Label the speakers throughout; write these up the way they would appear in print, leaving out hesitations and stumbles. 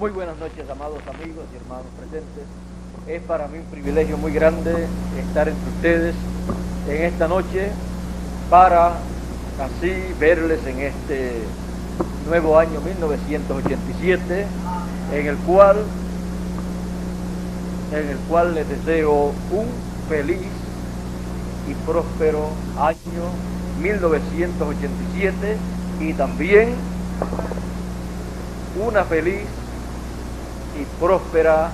Speaker 1: Muy buenas noches, amados amigos y hermanos presentes. Es para mí un privilegio muy grande estar entre ustedes en esta noche para así verles en este nuevo año 1987, en el cual les deseo un feliz y próspero año 1987 y también una feliz y próspera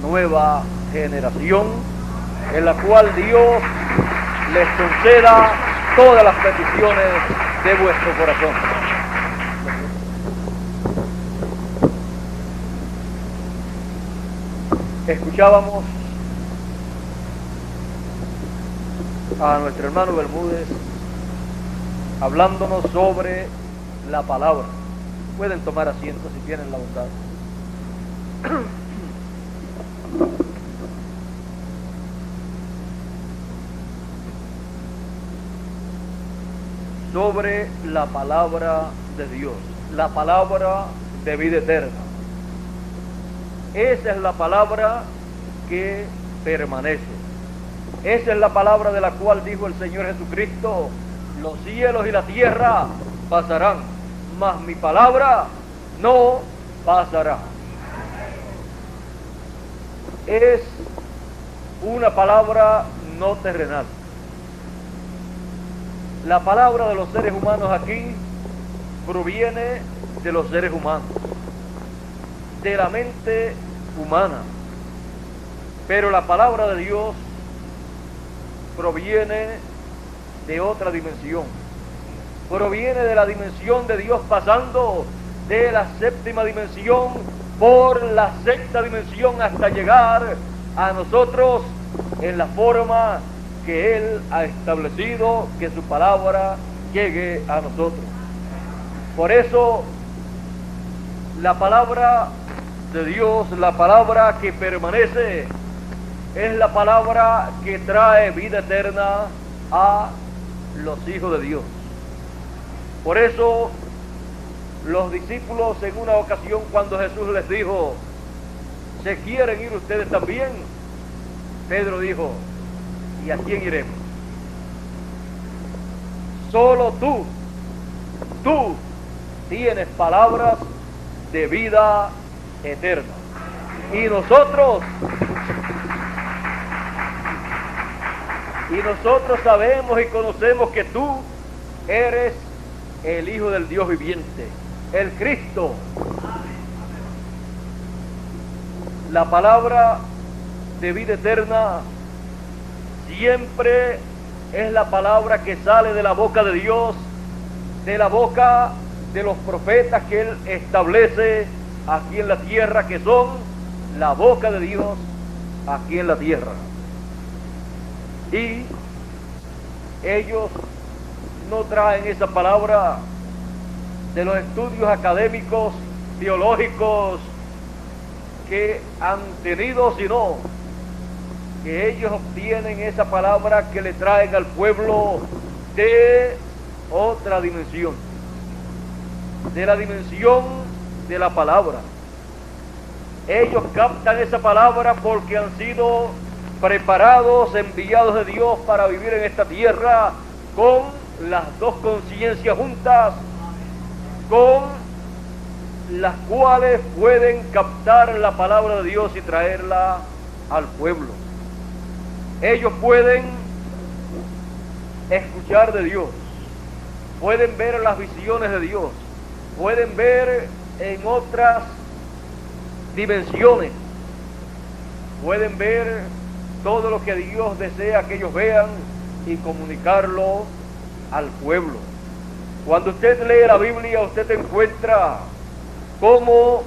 Speaker 1: nueva generación en la cual Dios les conceda todas las peticiones de vuestro corazón. Escuchábamos a nuestro hermano Bermúdez hablándonos sobre la palabra. Pueden tomar asiento si tienen la bondad. Sobre la palabra de Dios, la palabra de vida eterna. Esa es la palabra que permanece. Esa es la palabra de la cual dijo el Señor Jesucristo: los cielos y la tierra pasarán, mas mi palabra no pasará. Es una palabra no terrenal. La palabra de los seres humanos aquí proviene de los seres humanos, de la mente humana. Pero la palabra de Dios proviene de otra dimensión. Proviene de la dimensión de Dios, pasando de la séptima dimensión por la sexta dimensión hasta llegar a nosotros en la forma que Él ha establecido que su palabra llegue a nosotros. Por eso la palabra de Dios, la palabra que permanece, es la palabra que trae vida eterna a los hijos de Dios. Por eso los discípulos en una ocasión, cuando Jesús les dijo: ¿se quieren ir ustedes también? Pedro dijo: ¿y a quién iremos? Solo tú tienes palabras de vida eterna. Y nosotros sabemos y conocemos que tú eres el Hijo del Dios viviente, el Cristo. La palabra de vida eterna siempre es la palabra que sale de la boca de Dios, de la boca de los profetas que Él establece aquí en la tierra, que son la boca de Dios aquí en la tierra. Y ellos no traen esa palabra de los estudios académicos, teológicos que han tenido, sino que ellos obtienen esa palabra que le traen al pueblo de otra dimensión, de la dimensión de la palabra. Ellos captan esa palabra porque han sido preparados, enviados de Dios para vivir en esta tierra con las dos conciencias juntas, con las cuales pueden captar la palabra de Dios y traerla al pueblo. Ellos pueden escuchar de Dios, pueden ver las visiones de Dios, pueden ver en otras dimensiones, pueden ver todo lo que Dios desea que ellos vean y comunicarlo al pueblo. Cuando usted lee la Biblia, usted encuentra cómo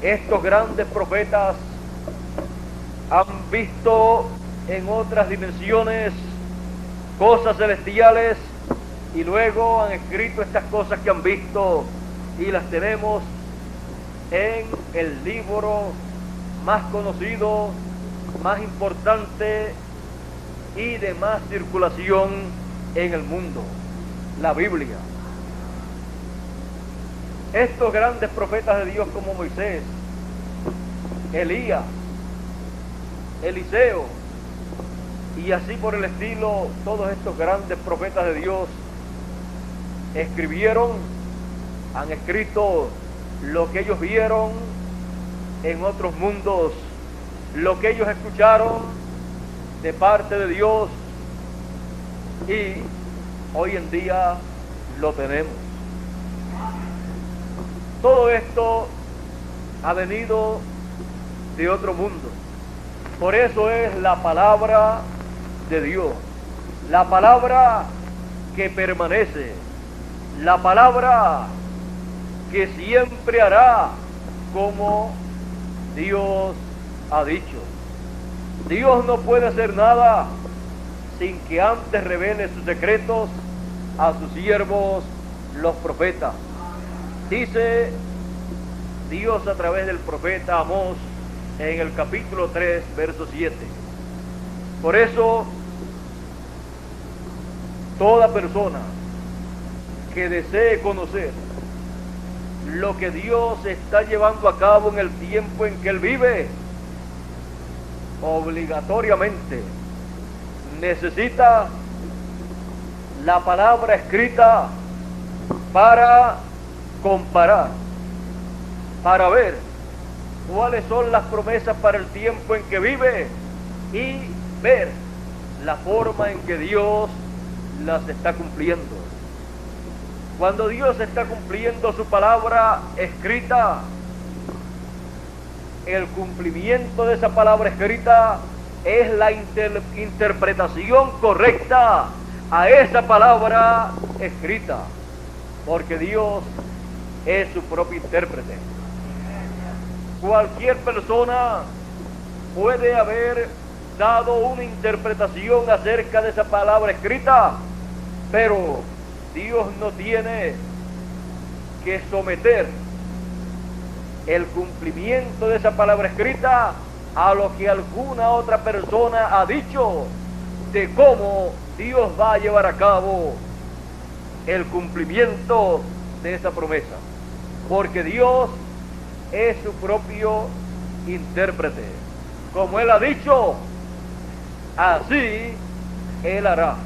Speaker 1: estos grandes profetas han visto en otras dimensiones cosas celestiales y luego han escrito estas cosas que han visto y las tenemos en el libro más conocido, más importante y de más circulación en el mundo, la Biblia. Estos grandes profetas de Dios como Moisés Elías, Eliseo, y así por el estilo. Todos estos grandes profetas de Dios han escrito lo que ellos vieron en otros mundos, lo que ellos escucharon de parte de Dios, y hoy en día lo tenemos. Todo esto ha venido de otro mundo. Por eso es la palabra de Dios, la palabra que permanece, la palabra que siempre hará como Dios ha dicho. Dios no puede hacer nada sin que antes revele sus secretos a sus siervos, los profetas. Dice Dios a través del profeta Amós en el capítulo 3, verso 7. Por eso, toda persona que desee conocer lo que Dios está llevando a cabo en el tiempo en que Él vive, obligatoriamente necesita la palabra escrita para comparar, para ver cuáles son las promesas para el tiempo en que vive y ver la forma en que Dios las está cumpliendo. Cuando Dios está cumpliendo su palabra escrita, el cumplimiento de esa palabra escrita es la interpretación correcta a esa palabra escrita, porque Dios es su propio intérprete. Cualquier persona puede haber dado una interpretación acerca de esa palabra escrita, pero Dios no tiene que someter el cumplimiento de esa palabra escrita a lo que alguna otra persona ha dicho de cómo Dios va a llevar a cabo el cumplimiento de esa promesa, porque Dios es su propio intérprete. Como Él ha dicho, así Él hará.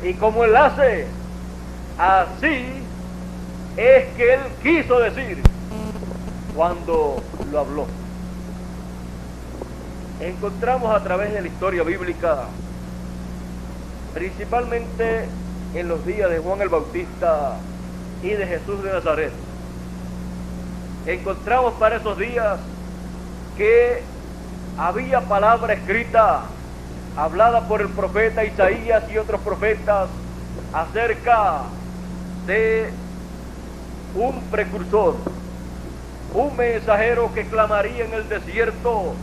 Speaker 1: Y como Él hace, así es que Él quiso decir cuando lo habló. Encontramos a través de la historia bíblica, principalmente en los días de Juan el Bautista y de Jesús de Nazaret, encontramos para esos días que había palabra escrita hablada por el profeta Isaías y otros profetas acerca de un precursor, un mensajero que clamaría en el desierto: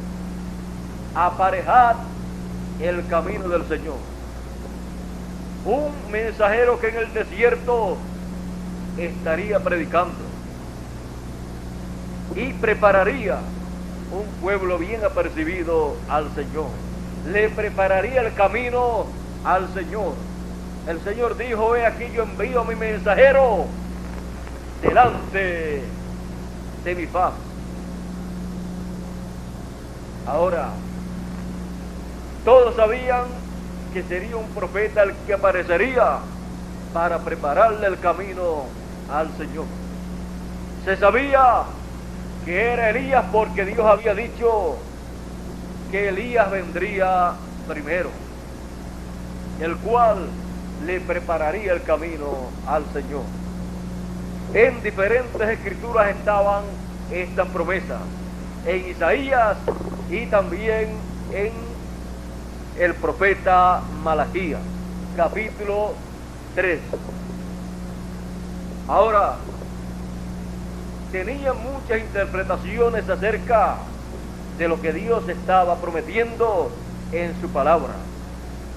Speaker 1: aparejad el camino del Señor. Un mensajero que en el desierto estaría predicando y prepararía un pueblo bien apercibido al Señor, le prepararía el camino al Señor. El Señor dijo: he aquí yo envío a mi mensajero delante de mi faz. Ahora, todos sabían que sería un profeta el que aparecería para prepararle el camino al Señor. Se sabía que era Elías porque Dios había dicho que Elías vendría primero, el cual le prepararía el camino al Señor. En diferentes escrituras estaban estas promesas, en Isaías y también en el profeta Malaquías, capítulo 3. Ahora, tenían muchas interpretaciones acerca de lo que Dios estaba prometiendo en su palabra,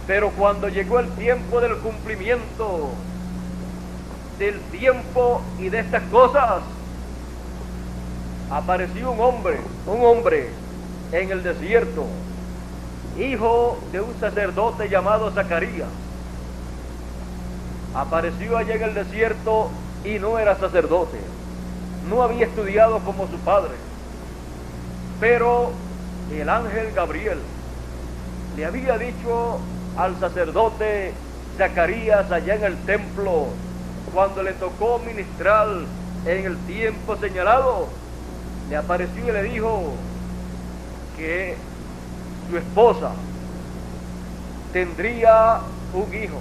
Speaker 1: pero cuando llegó el tiempo del cumplimiento del tiempo y de estas cosas, apareció un hombre en el desierto, hijo de un sacerdote llamado Zacarías. Apareció allá en el desierto y no era sacerdote, no había estudiado como su padre, Pero el ángel Gabriel le había dicho al sacerdote Zacarías allá en el templo, cuando le tocó ministrar en el tiempo señalado, le apareció y le dijo que su esposa tendría un hijo.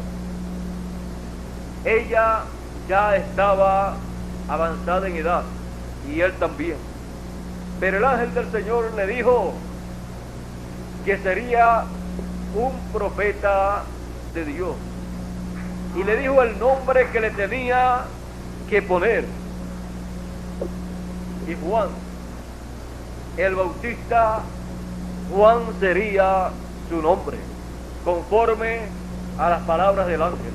Speaker 1: Ella ya estaba avanzada en edad y él también. Pero el ángel del Señor le dijo que sería un profeta de Dios. Y le dijo el nombre que le tenía que poner. Y Juan, el Bautista, Juan sería su nombre, conforme a las palabras del ángel.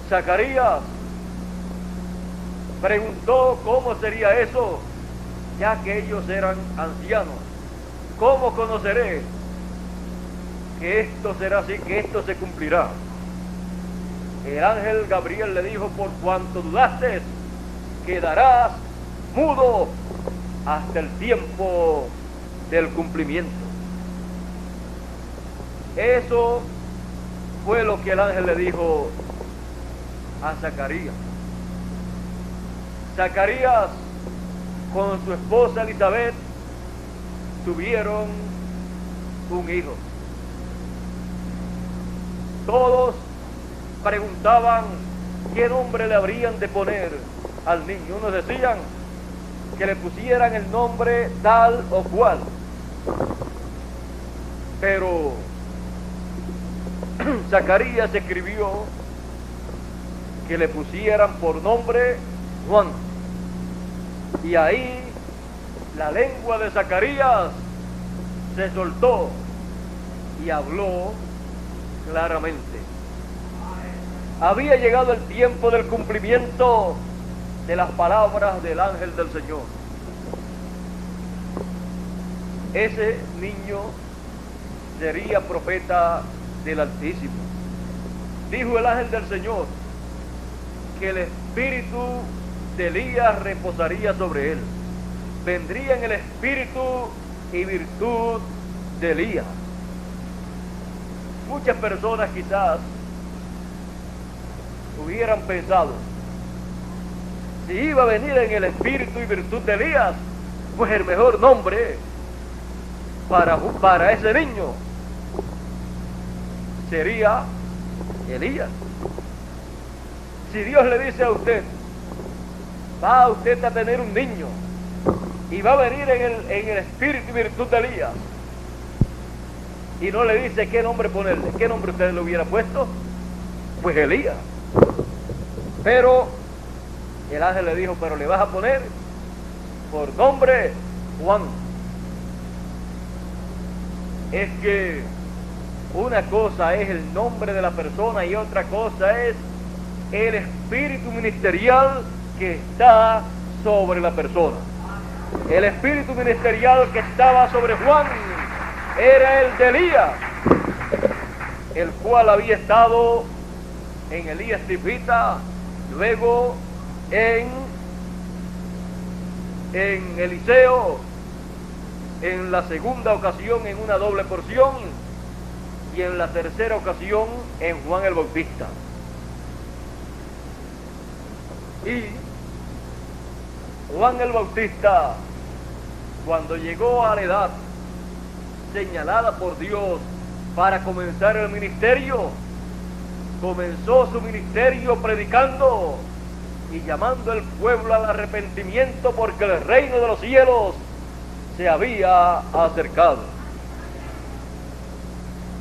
Speaker 1: Zacarías preguntó cómo sería eso, ya que ellos eran ancianos. ¿Cómo conoceré que esto será así, que esto se cumplirá? El ángel Gabriel le dijo: por cuanto dudaste, quedarás mudo hasta el tiempo del cumplimiento. Eso fue lo que el ángel le dijo a Zacarías. Zacarías con su esposa Elizabeth tuvieron un hijo. Todos preguntaban qué nombre le habrían de poner al niño. Unos decían que le pusieran el nombre tal o cual, pero Zacarías escribió que le pusieran por nombre Juan. Y ahí la lengua de Zacarías se soltó y habló claramente. Había llegado el tiempo del cumplimiento de las palabras del ángel del Señor. Ese niño sería profeta del Altísimo. Dijo el ángel del Señor que el espíritu de Elías reposaría sobre él. Vendría en el espíritu y virtud de Elías. Muchas personas quizás hubieran pensado, si iba a venir en el espíritu y virtud de Elías, pues el mejor nombre para ese niño sería Elías. Si Dios le dice a usted, va usted a tener un niño y va a venir en el espíritu y virtud de Elías, y no le dice qué nombre ponerle, ¿qué nombre usted le hubiera puesto? Pues Elías. Pero el ángel le dijo, pero le vas a poner por nombre Juan. Es que una cosa es el nombre de la persona y otra cosa es el espíritu ministerial que está sobre la persona. El espíritu ministerial que estaba sobre Juan era el de Elías, el cual había estado en Elías Tifita, luego en Eliseo, en la segunda ocasión en una doble porción, y en la tercera ocasión en Juan el Bautista. Y Juan el Bautista, cuando llegó a la edad señalada por Dios para comenzar el ministerio, comenzó su ministerio predicando y llamando al pueblo al arrepentimiento, porque el reino de los cielos se había acercado.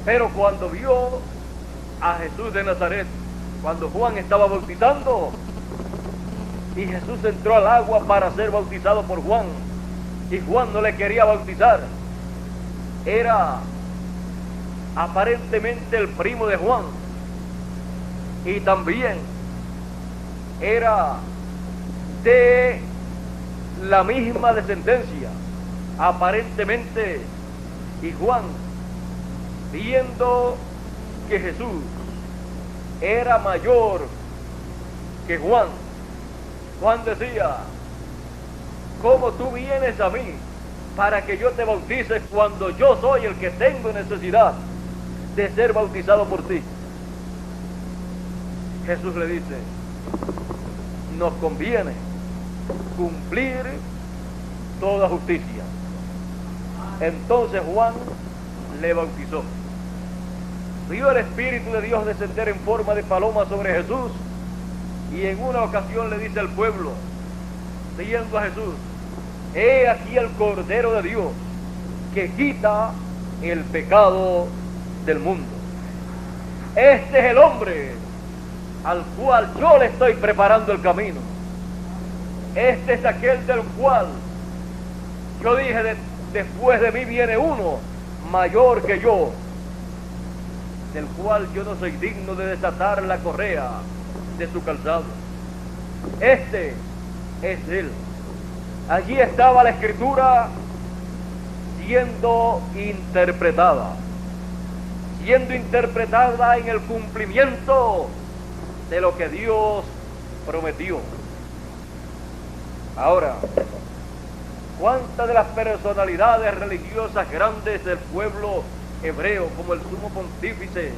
Speaker 1: Pero cuando vio a Jesús de Nazaret, cuando Juan estaba bautizando, y Jesús entró al agua para ser bautizado por Juan, y Juan no le quería bautizar, era aparentemente el primo de Juan, y también era de la misma descendencia, aparentemente. Y Juan, viendo que Jesús era mayor que Juan, Juan decía, ¿cómo tú vienes a mí para que yo te bautice cuando yo soy el que tengo necesidad de ser bautizado por ti? Jesús le dice, nos conviene cumplir toda justicia. Entonces Juan le bautizó. Vio el Espíritu de Dios descender en forma de paloma sobre Jesús, y en una ocasión le dice al pueblo, viendo a Jesús, he aquí el Cordero de Dios que quita el pecado del mundo. Este es el hombre al cual yo le estoy preparando el camino. Este es aquel del cual yo dije, después de mí viene uno mayor que yo, del cual yo no soy digno de desatar la correa de su calzado. Este es él. Allí estaba la Escritura siendo interpretada en el cumplimiento de lo que Dios prometió. Ahora, ¿cuántas de las personalidades religiosas grandes del pueblo hebreo, como el sumo pontífice,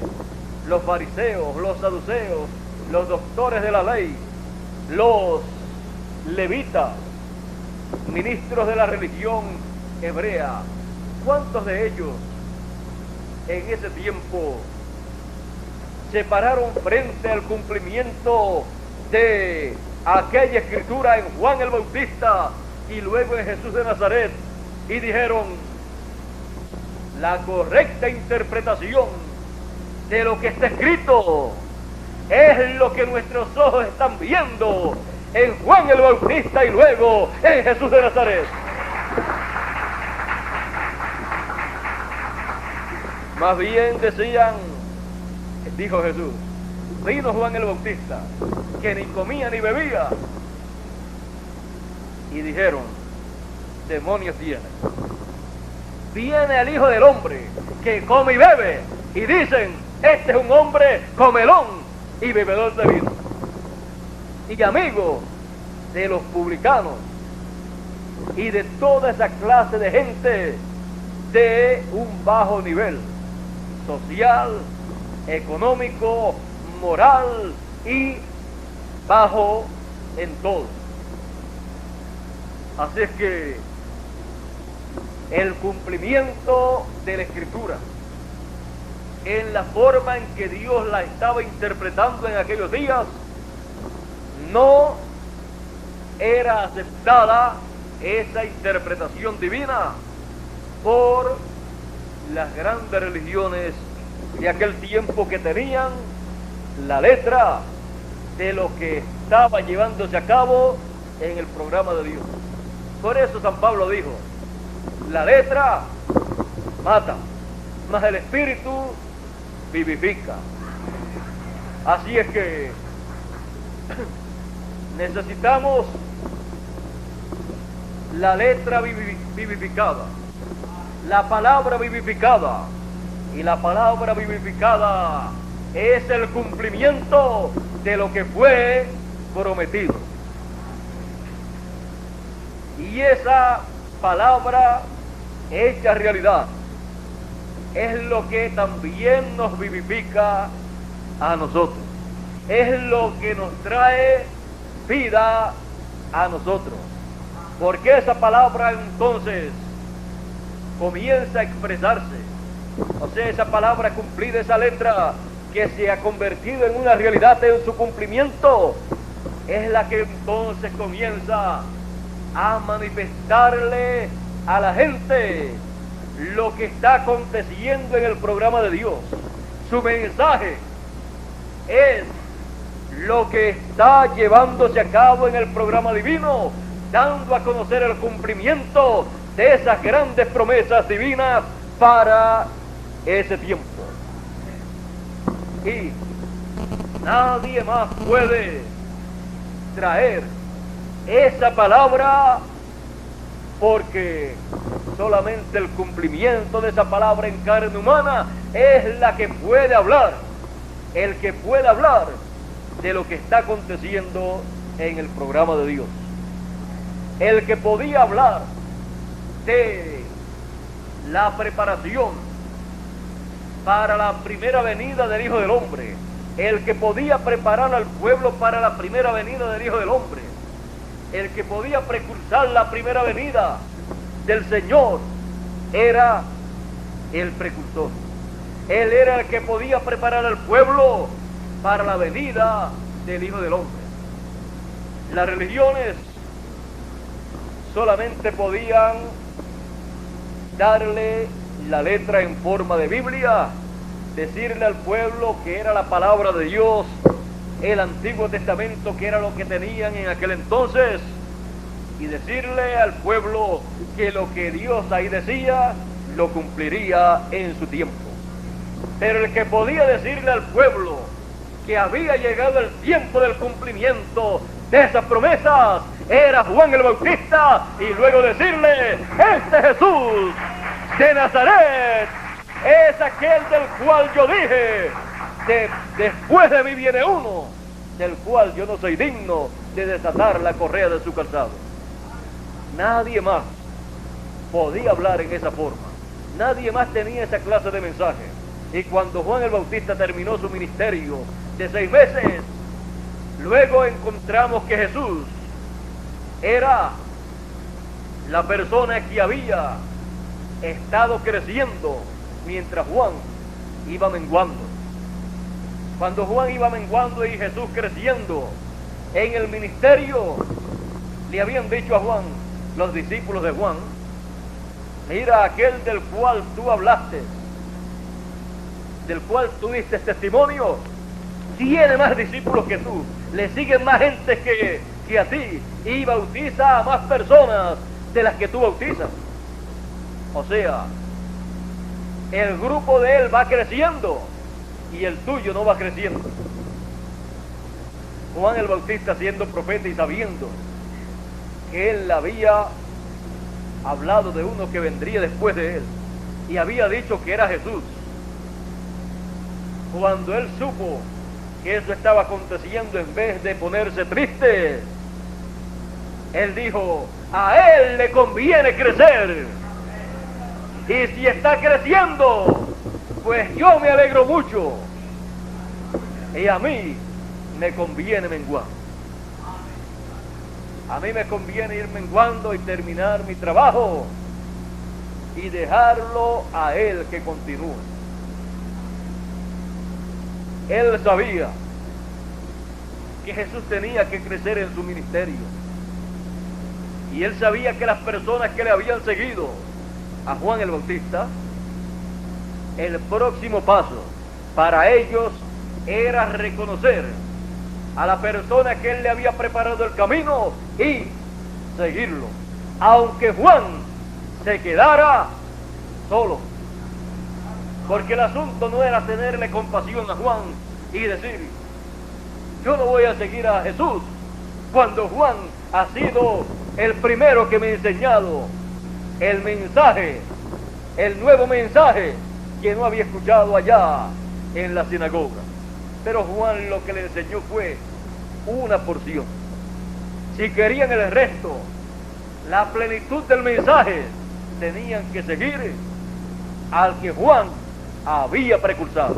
Speaker 1: los fariseos, los saduceos, los doctores de la ley, los levitas, ministros de la religión hebrea, cuántos de ellos en ese tiempo se pararon frente al cumplimiento de aquella escritura en Juan el Bautista y luego en Jesús de Nazaret y dijeron, la correcta interpretación de lo que está escrito es lo que nuestros ojos están viendo en Juan el Bautista y luego en Jesús de Nazaret? Más bien decían, dijo Jesús, vino Juan el Bautista, que ni comía ni bebía, y dijeron, demonios tiene. Viene el Hijo del Hombre, que come y bebe, y dicen, este es un hombre comelón y bebedor de vino, y amigo de los publicanos, y de toda esa clase de gente de un bajo nivel social, económico, moral y bajo en todo. Así es que el cumplimiento de la Escritura en la forma en que Dios la estaba interpretando en aquellos días no era aceptada esa interpretación divina por las grandes religiones de aquel tiempo, que tenían la letra de lo que estaba llevándose a cabo en el programa de Dios. Por eso San Pablo dijo, la letra mata, mas el Espíritu vivifica. Así es que necesitamos la letra vivificada, la palabra vivificada, y la palabra vivificada es el cumplimiento de lo que fue prometido. Y esa palabra hecha realidad es lo que también nos vivifica a nosotros, es lo que nos trae vida a nosotros, porque esa palabra entonces comienza a expresarse. O sea, esa palabra cumplida, esa letra que se ha convertido en una realidad en su cumplimiento, es la que entonces comienza a manifestarle a la gente lo que está aconteciendo en el programa de Dios. Su mensaje es lo que está llevándose a cabo en el programa divino, dando a conocer el cumplimiento de esas grandes promesas divinas para ese tiempo. Y nadie más puede traer esa palabra, porque solamente el cumplimiento de esa palabra en carne humana es la que puede hablar, el que puede hablar de lo que está aconteciendo en el programa de Dios. El que podía hablar de la preparación para la primera venida del Hijo del Hombre, el que podía preparar al pueblo para la primera venida del Hijo del Hombre, el que podía precursar la primera venida del Señor, era el precursor. Él era el que podía preparar al pueblo para la venida del Hijo del Hombre. Las religiones solamente podían darle la letra en forma de Biblia, decirle al pueblo que era la palabra de Dios, el Antiguo Testamento, que era lo que tenían en aquel entonces, y decirle al pueblo que lo que Dios ahí decía lo cumpliría en su tiempo. Pero el que podía decirle al pueblo que había llegado el tiempo del cumplimiento de esas promesas era Juan el Bautista, y luego decirle: este Jesús de Nazaret es aquel del cual yo dije, después de mí viene uno, del cual yo no soy digno de desatar la correa de su calzado. Nadie más podía hablar en esa forma, nadie más tenía esa clase de mensaje. Y cuando Juan el Bautista terminó su ministerio de 6 meses, luego encontramos que Jesús era la persona que había estado creciendo mientras Juan iba menguando. Cuando Juan iba menguando y Jesús creciendo en el ministerio, le habían dicho a Juan, los discípulos de Juan: mira, aquel del cual tú hablaste, del cual tú diste testimonio, tiene más discípulos que tú, le siguen más gente que a ti, y bautiza a más personas de las que tú bautizas. O sea, el grupo de él va creciendo y el tuyo no va creciendo. Juan el Bautista, siendo profeta y sabiendo que él había hablado de uno que vendría después de él y había dicho que era Jesús, cuando él supo que eso estaba aconteciendo, en vez de ponerse triste, él dijo: a él le conviene crecer, y si está creciendo, pues yo me alegro mucho, y a mí me conviene menguar. A mí me conviene ir menguando y terminar mi trabajo y dejarlo a él que continúe. Él sabía que Jesús tenía que crecer en su ministerio, y él sabía que las personas que le habían seguido a Juan el Bautista, el próximo paso para ellos era reconocer a la persona que él le había preparado el camino y seguirlo, aunque Juan se quedara solo. Porque el asunto no era tenerle compasión a Juan y decir: yo no voy a seguir a Jesús, cuando Juan ha sido el primero que me ha enseñado el mensaje, el nuevo mensaje que no había escuchado allá en la sinagoga. Pero Juan lo que le enseñó fue una porción. Si querían el resto, la plenitud del mensaje, tenían que seguir al que Juan había precursado.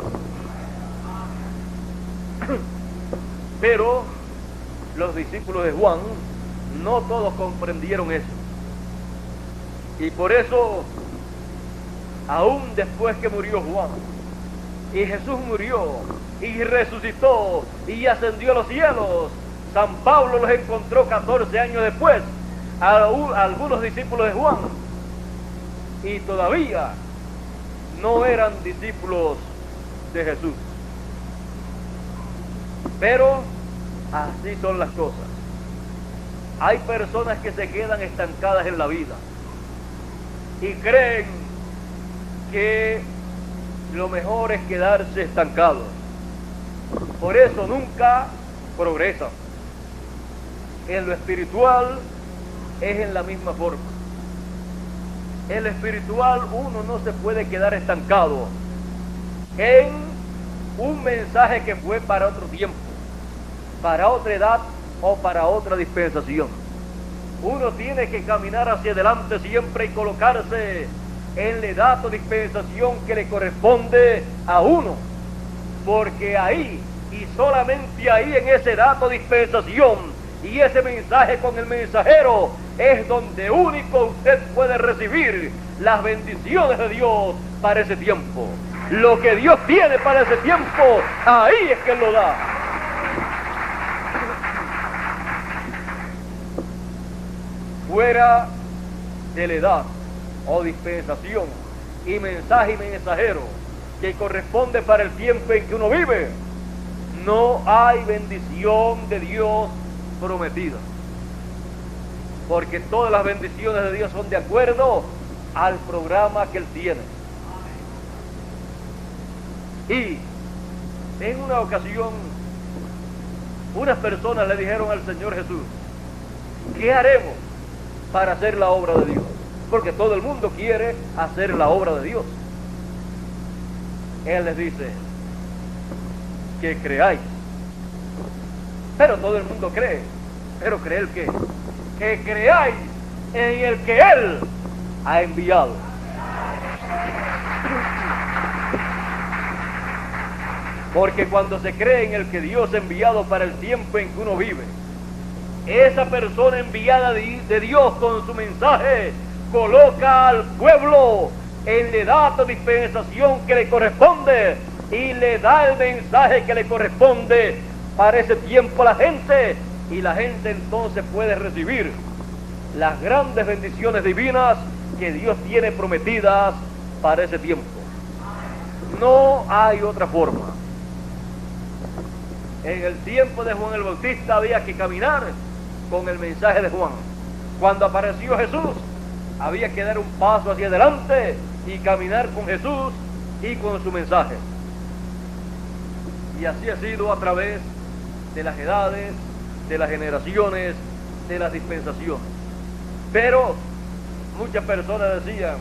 Speaker 1: Pero los discípulos de Juan no todos comprendieron eso, y por eso, aún después que murió Juan y Jesús murió y resucitó y ascendió a los cielos, San Pablo los encontró 14 años después a algunos discípulos de Juan, y todavía no eran discípulos de Jesús. Pero así son las cosas. Hay personas que se quedan estancadas en la vida y creen que lo mejor es quedarse estancados. Por eso nunca progresan. En lo espiritual es en la misma forma. En lo espiritual uno no se puede quedar estancado en un mensaje que fue para otro tiempo, para otra edad o para otra dispensación. Uno tiene que caminar hacia adelante siempre y colocarse en la edad o dispensación que le corresponde a uno, porque ahí y solamente ahí, en esa edad o dispensación y ese mensaje con el mensajero, es donde único usted puede recibir las bendiciones de Dios para ese tiempo. Lo que Dios tiene para ese tiempo, ahí es que Él lo da. Fuera de la edad o dispensación y mensaje y mensajero que corresponde para el tiempo en que uno vive, no hay bendición de Dios prometida, porque todas las bendiciones de Dios son de acuerdo al programa que Él tiene. Y en una ocasión unas personas le dijeron al Señor Jesús: ¿qué haremos para hacer la obra de Dios? Porque todo el mundo quiere hacer la obra de Dios. Él les dice: que creáis. Pero todo el mundo cree. ¿Pero creer qué? Que creáis en el que Él ha enviado. Porque cuando se cree en el que Dios ha enviado para el tiempo en que uno vive, esa persona enviada de Dios con su mensaje coloca al pueblo en la edad o dispensación que le corresponde y le da el mensaje que le corresponde para ese tiempo a la gente, y la gente entonces puede recibir las grandes bendiciones divinas que Dios tiene prometidas para ese tiempo. No hay otra forma. En el tiempo de Juan el Bautista había que caminar con el mensaje de Juan. Cuando apareció Jesús, había que dar un paso hacia adelante y caminar con Jesús y con su mensaje. Y así ha sido a través de las edades, de las generaciones, de las dispensaciones. Pero muchas personas decían: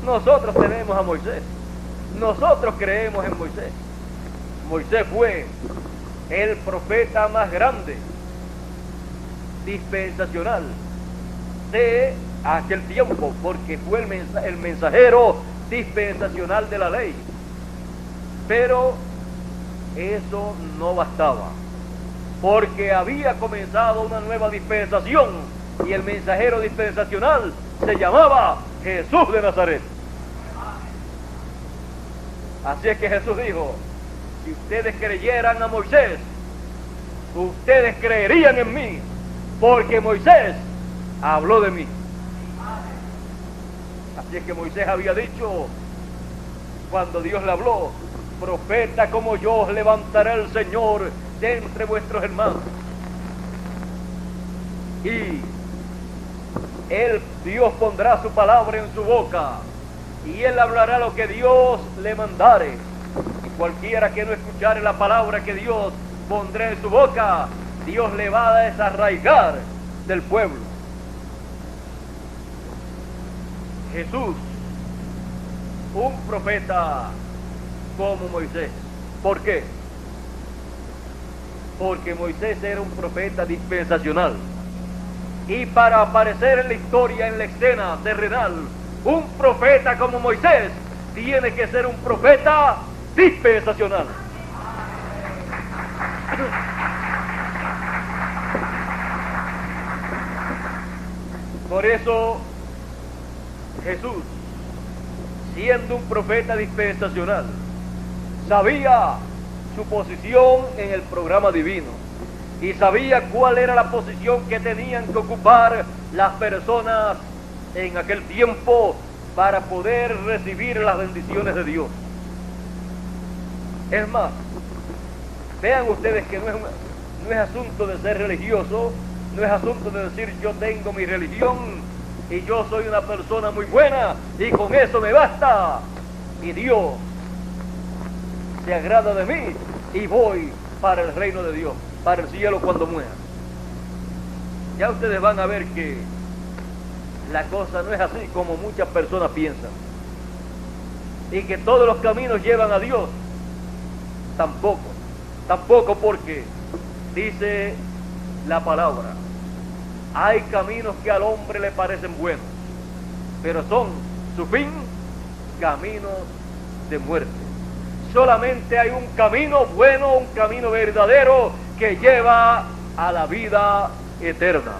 Speaker 1: nosotros tenemos a Moisés, nosotros creemos en Moisés. Moisés fue el profeta más grande dispensacional de aquel tiempo, porque fue el mensajero dispensacional de la ley. Pero eso no bastaba, porque había comenzado una nueva dispensación y el mensajero dispensacional se llamaba Jesús de Nazaret. Así es que Jesús dijo: si ustedes creyeran a Moisés, ustedes creerían en mí, porque Moisés habló de mí. Así es que Moisés había dicho, cuando Dios le habló: profeta como yo os levantará el Señor de entre vuestros hermanos. Y Dios pondrá su palabra en su boca, y Él hablará lo que Dios le mandare. Y cualquiera que no escuchare la palabra que Dios pondrá en su boca, Dios le va a desarraigar del pueblo. Jesús, un profeta como Moisés. ¿Por qué? Porque Moisés era un profeta dispensacional, y para aparecer en la historia, en la escena terrenal, un profeta como Moisés tiene que ser un profeta dispensacional. Por eso Jesús, siendo un profeta dispensacional, sabía su posición en el programa divino y sabía cuál era la posición que tenían que ocupar las personas en aquel tiempo para poder recibir las bendiciones de Dios. Es más, vean ustedes que no es asunto de ser religioso, no es asunto de decir yo tengo mi religión y yo soy una persona muy buena y con eso me basta y Dios se agrada de mí y voy para el reino de Dios, para el cielo cuando muera. Ya ustedes van a ver que la cosa no es así como muchas personas piensan, y que todos los caminos llevan a Dios. Tampoco, porque dice la palabra Hay caminos que al hombre le parecen buenos, pero son su fin caminos de muerte. Solamente hay un camino bueno, un camino verdadero que lleva a la vida eterna.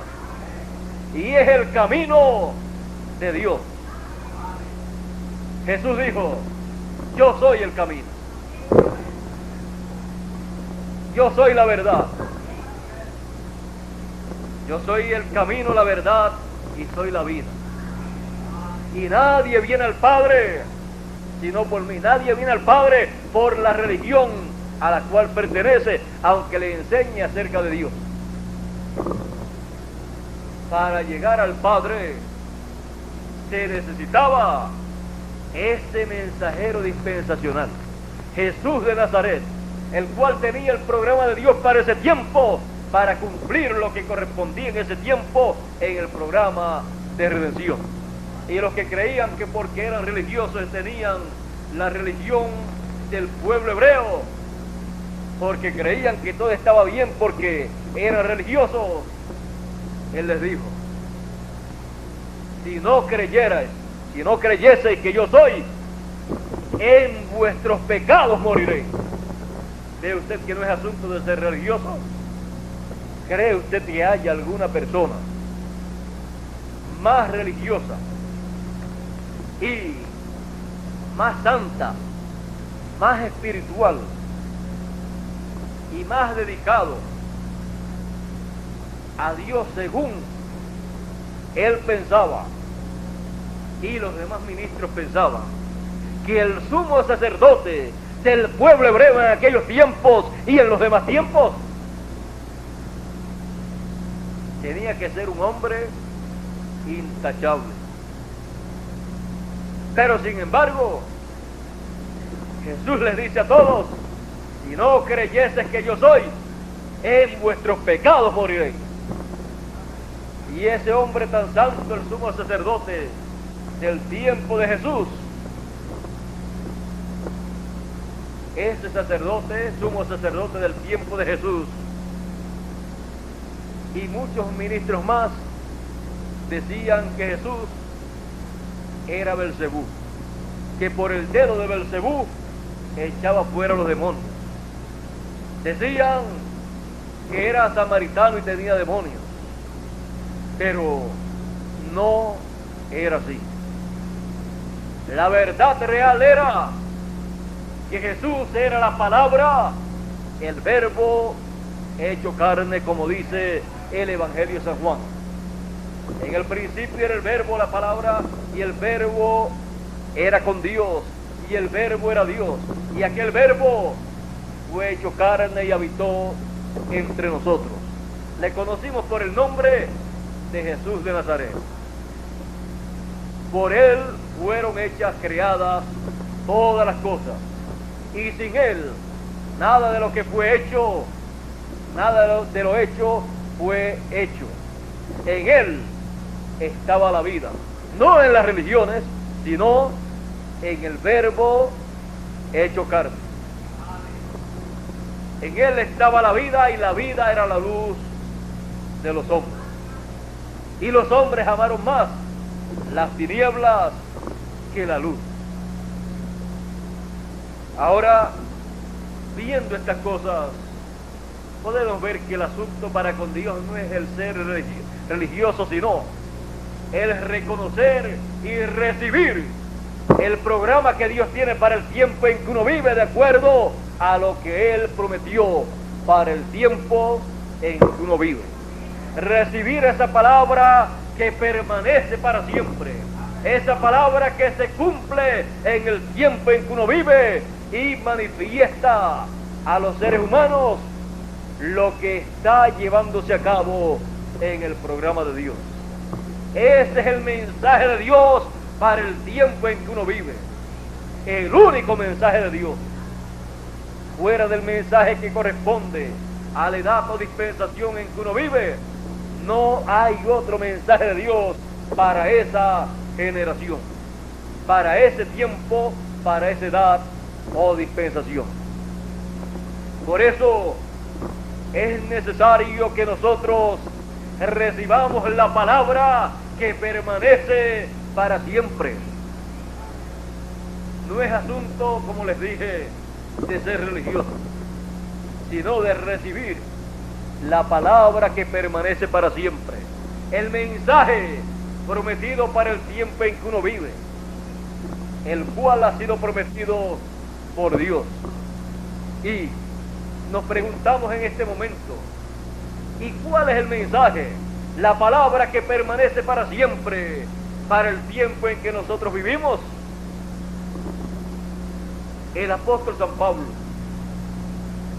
Speaker 1: Y es el camino de Dios. Jesús dijo: yo soy el camino. Yo soy la verdad. Yo soy el camino, la verdad y soy la vida. Y nadie viene al Padre sino por mí. Nadie viene al Padre por la religión a la cual pertenece, aunque le enseñe acerca de Dios. Para llegar al Padre se necesitaba ese mensajero dispensacional, Jesús de Nazaret, el cual tenía el programa de Dios para ese tiempo, para cumplir lo que correspondía en ese tiempo en el programa de redención. Y los que creían que porque eran religiosos tenían la religión del pueblo hebreo, porque creían que todo estaba bien porque eran religiosos, Él les dijo: si no creyeseis que yo soy, en vuestros pecados moriréis. ¿Ve usted que no es asunto de ser religioso? ¿Cree usted que haya alguna persona más religiosa y más santa, más espiritual y más dedicado a Dios según él pensaba y los demás ministros pensaban, que el sumo sacerdote del pueblo hebreo en aquellos tiempos y en los demás tiempos tenía que ser un hombre intachable? Pero sin embargo, Jesús les dice a todos: si no creyeses que yo soy, en vuestros pecados moriréis. Y ese hombre tan santo, el sumo sacerdote del tiempo de Jesús, ese sacerdote, sumo sacerdote del tiempo de Jesús, y muchos ministros más decían que Jesús era Belcebú, que por el dedo de Belcebú echaba fuera a los demonios. Decían que era samaritano y tenía demonios, pero no era así. La verdad real era que Jesús era la palabra, el verbo hecho carne, como dice el Evangelio de San Juan. En el principio era el verbo, la palabra, y el verbo era con Dios, y el verbo era Dios, y aquel verbo fue hecho carne y habitó entre nosotros. Le conocimos por el nombre de Jesús de Nazaret. Por él fueron hechas, creadas todas las cosas, y sin él nada de lo que fue hecho, nada de lo hecho fue hecho. En él estaba la vida, no en las religiones, sino en el verbo hecho carne. En él estaba la vida, y la vida era la luz de los hombres. Y los hombres amaron más las tinieblas que la luz. Ahora, viendo estas cosas, podemos ver que el asunto para con Dios no es el ser religioso, sino el reconocer y recibir el programa que Dios tiene para el tiempo en que uno vive, de acuerdo a lo que Él prometió para el tiempo en que uno vive. Recibir esa palabra que permanece para siempre, esa palabra que se cumple en el tiempo en que uno vive y manifiesta a los seres humanos lo que está llevándose a cabo en el programa de Dios. Ese es el mensaje de Dios para el tiempo en que uno vive, el único mensaje de Dios. Fuera del mensaje que corresponde a la edad o dispensación en que uno vive, no hay otro mensaje de Dios para esa generación, para ese tiempo, para esa edad o dispensación. Por eso es necesario que nosotros recibamos la palabra que permanece para siempre. No es asunto, como les dije, de ser religioso, sino de recibir la palabra que permanece para siempre, el mensaje prometido para el tiempo en que uno vive, el cual ha sido prometido por Dios. Y nos preguntamos en este momento, ¿y cuál es el mensaje? La palabra que permanece para siempre, para el tiempo en que nosotros vivimos. El apóstol San Pablo,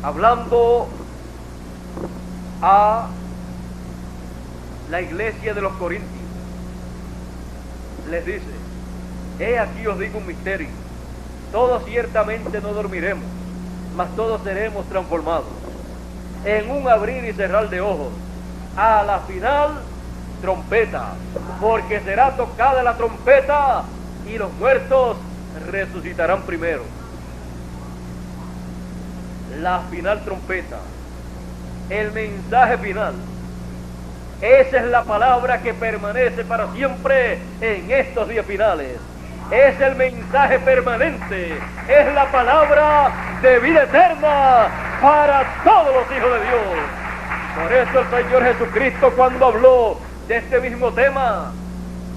Speaker 1: hablando a la iglesia de los Corintios, les dice: he aquí os digo un misterio, todos ciertamente no dormiremos, mas todos seremos transformados en un abrir y cerrar de ojos, a la final trompeta, porque será tocada la trompeta y los muertos resucitarán primero. La final trompeta, el mensaje final, esa es la palabra que permanece para siempre en estos días finales. Es el mensaje permanente, es la palabra de vida eterna para todos los hijos de Dios. Por eso el Señor Jesucristo, cuando habló de este mismo tema,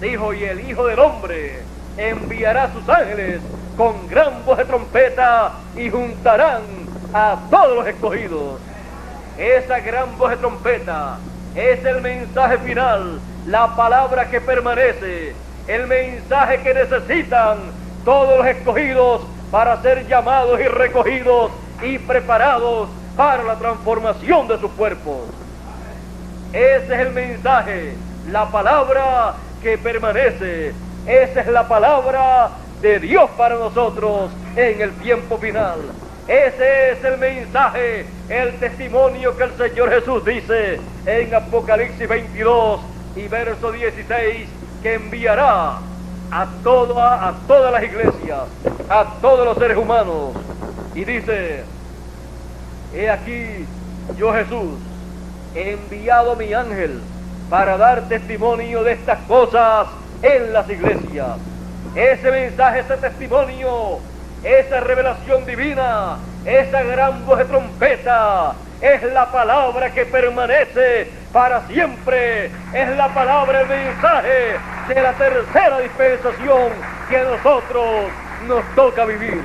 Speaker 1: dijo: y el Hijo del Hombre enviará a sus ángeles con gran voz de trompeta y juntarán a todos los escogidos. Esa gran voz de trompeta es el mensaje final, la palabra que permanece, el mensaje que necesitan todos los escogidos para ser llamados y recogidos y preparados para la transformación de sus cuerpos. Ese es el mensaje, la palabra que permanece. Esa es la palabra de Dios para nosotros en el tiempo final. Ese es el mensaje, el testimonio que el Señor Jesús dice en Apocalipsis 22 y verso 16, que enviará a todas las iglesias, a todos los seres humanos. Y dice: he aquí, yo Jesús, he enviado mi ángel para dar testimonio de estas cosas en las iglesias. Ese mensaje, ese testimonio, esa revelación divina, esa gran voz de trompeta, es la palabra que permanece para siempre. Es la palabra, el mensaje de la tercera dispensación que a nosotros nos toca vivir.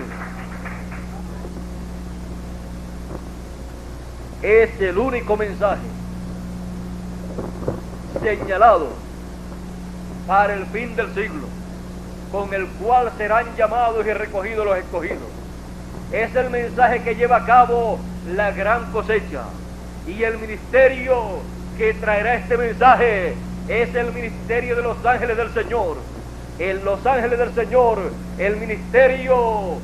Speaker 1: Es el único mensaje señalado para el fin del siglo, con el cual serán llamados y recogidos los escogidos. Es el mensaje que lleva a cabo la gran cosecha, y el ministerio que traerá este mensaje es el ministerio de los ángeles del Señor. En los ángeles del Señor, el ministerio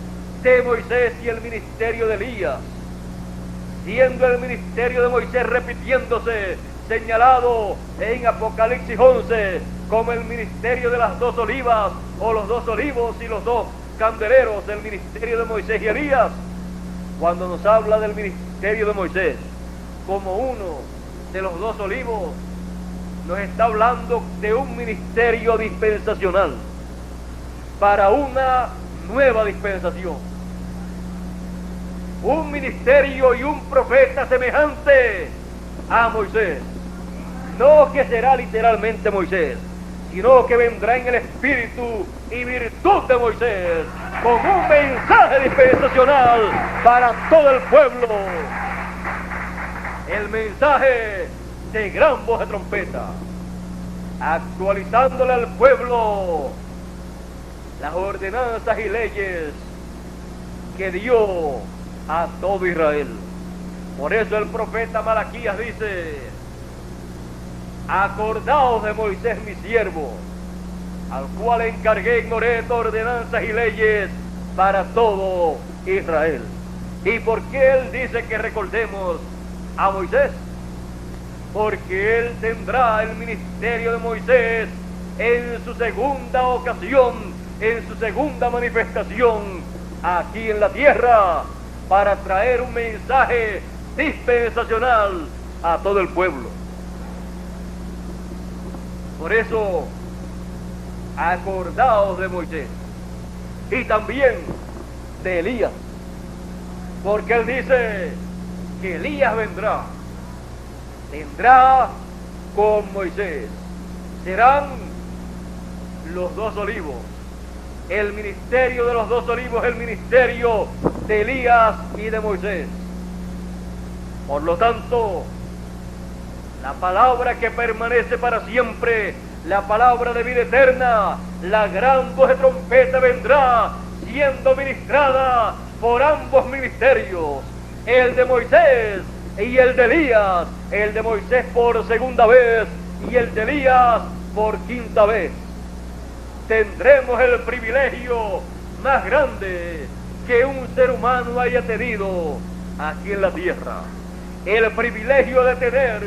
Speaker 1: de Moisés y el ministerio de Elías, siendo el ministerio de Moisés repitiéndose, señalado en Apocalipsis 11 como el ministerio de las dos olivas, o los dos olivos y los dos candeleros, del ministerio de Moisés y Elías. Cuando nos habla del ministerio de Moisés como uno de los dos olivos, nos está hablando de un ministerio dispensacional para una nueva dispensación, un ministerio y un profeta semejante a Moisés, no que será literalmente Moisés, sino que vendrá en el espíritu y virtud de Moisés, con un mensaje dispensacional para todo el pueblo, el mensaje de gran voz de trompeta, actualizándole al pueblo las ordenanzas y leyes que dio a todo Israel. Por eso el profeta Malaquías dice: acordaos de Moisés mi siervo, al cual encargué en Horeb ordenanzas y leyes para todo Israel. ¿Y por qué él dice que recordemos a Moisés? Porque él tendrá el ministerio de Moisés en su segunda ocasión, en su segunda manifestación aquí en la tierra, para traer un mensaje dispensacional a todo el pueblo. Por eso, acordaos de Moisés y también de Elías, porque él dice que Elías vendrá con Moisés. Serán los dos olivos. El ministerio de los dos olivos, el ministerio de Elías y de Moisés. Por lo tanto, la palabra que permanece para siempre, la palabra de vida eterna, la gran voz de trompeta vendrá siendo ministrada por ambos ministerios, el de Moisés y el de Elías, el de Moisés por segunda vez y el de Elías por quinta vez. Tendremos el privilegio más grande que un ser humano haya tenido aquí en la tierra, el privilegio de tener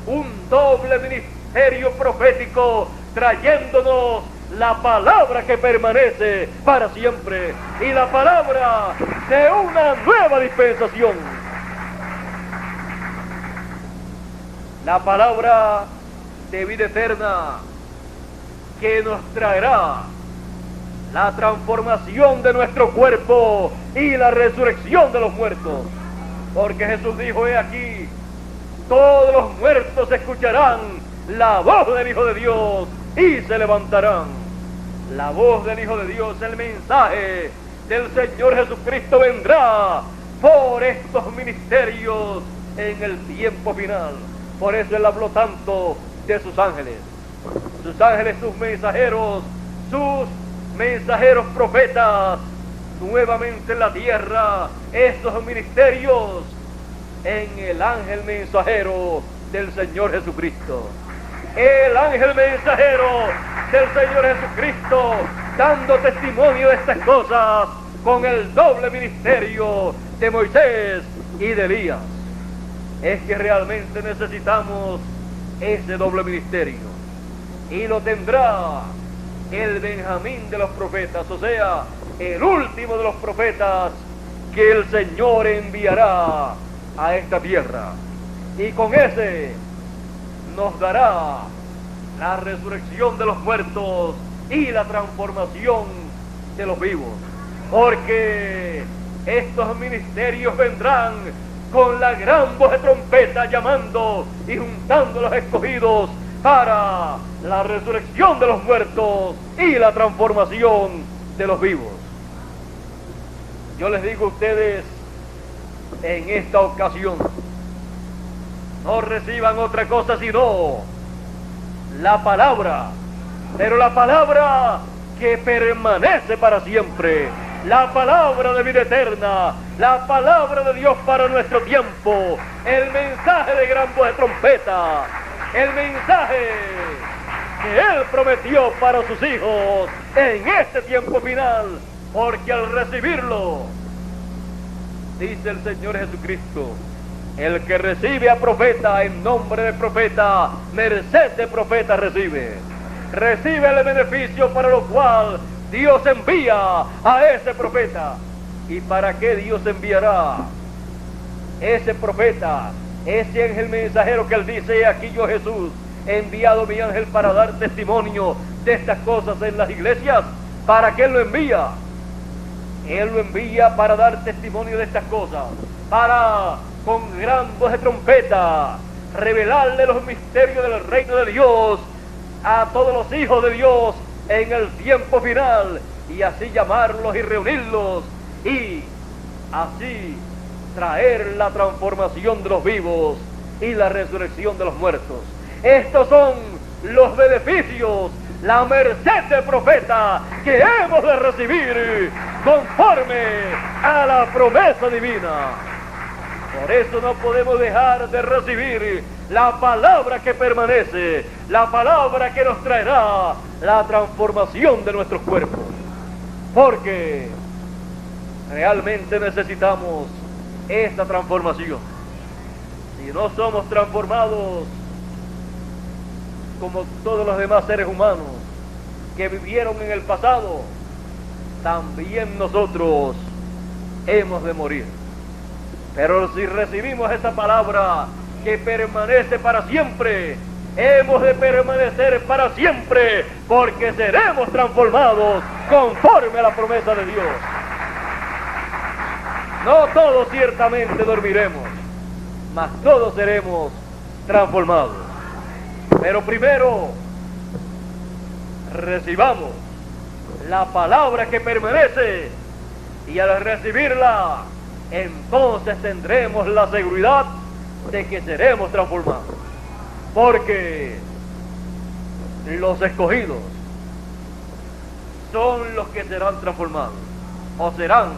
Speaker 1: un doble ministerio profético trayéndonos la palabra que permanece para siempre y la palabra de una nueva dispensación, la palabra de vida eterna que nos traerá la transformación de nuestro cuerpo y la resurrección de los muertos, porque Jesús dijo: he aquí, todos los muertos escucharán la voz del Hijo de Dios y se levantarán. La voz del Hijo de Dios, el mensaje del Señor Jesucristo vendrá por estos ministerios en el tiempo final. Por eso Él habló tanto de sus ángeles, sus mensajeros profetas, nuevamente en la tierra, estos ministerios en el ángel mensajero del Señor Jesucristo. El ángel mensajero del Señor Jesucristo dando testimonio de estas cosas con el doble ministerio de Moisés y de Elías. Es que realmente necesitamos ese doble ministerio y lo tendrá el Benjamín de los profetas, o sea, el último de los profetas que el Señor enviará a esta tierra, y con ese nos dará la resurrección de los muertos y la transformación de los vivos, porque estos ministerios vendrán con la gran voz de trompeta llamando y juntando a los escogidos para la resurrección de los muertos y la transformación de los vivos. Yo les digo a ustedes, en esta ocasión, no reciban otra cosa sino la palabra, pero la palabra que permanece para siempre, la palabra de vida eterna, la palabra de Dios para nuestro tiempo, el mensaje de gran voz de trompeta, el mensaje que Él prometió para sus hijos en este tiempo final, porque al recibirlo, dice el Señor Jesucristo, el que recibe a profeta en nombre de profeta, merced de profeta recibe el beneficio para lo cual Dios envía a ese profeta. ¿Y para qué Dios enviará ese profeta, ese ángel mensajero que Él dice: aquí yo, Jesús, he enviado mi ángel para dar testimonio de estas cosas en las iglesias? ¿Para qué Él lo envía? Él lo envía para dar testimonio de estas cosas, para, con gran voz de trompeta, revelarle los misterios del reino de Dios a todos los hijos de Dios en el tiempo final, y así llamarlos y reunirlos, y así traer la transformación de los vivos y la resurrección de los muertos. Estos son los beneficios, la merced del profeta que hemos de recibir conforme a la promesa divina. Por eso no podemos dejar de recibir la palabra que permanece, la palabra que nos traerá la transformación de nuestros cuerpos, porque realmente necesitamos esta transformación. Si no somos transformados como todos los demás seres humanos que vivieron en el pasado, también nosotros hemos de morir. Pero si recibimos esa palabra que permanece para siempre, hemos de permanecer para siempre, porque seremos transformados conforme a la promesa de Dios. No todos ciertamente dormiremos, mas todos seremos transformados. Pero primero, recibamos la palabra que permanece, y al recibirla, entonces tendremos la seguridad de que seremos transformados. Porque los escogidos son los que serán transformados, o serán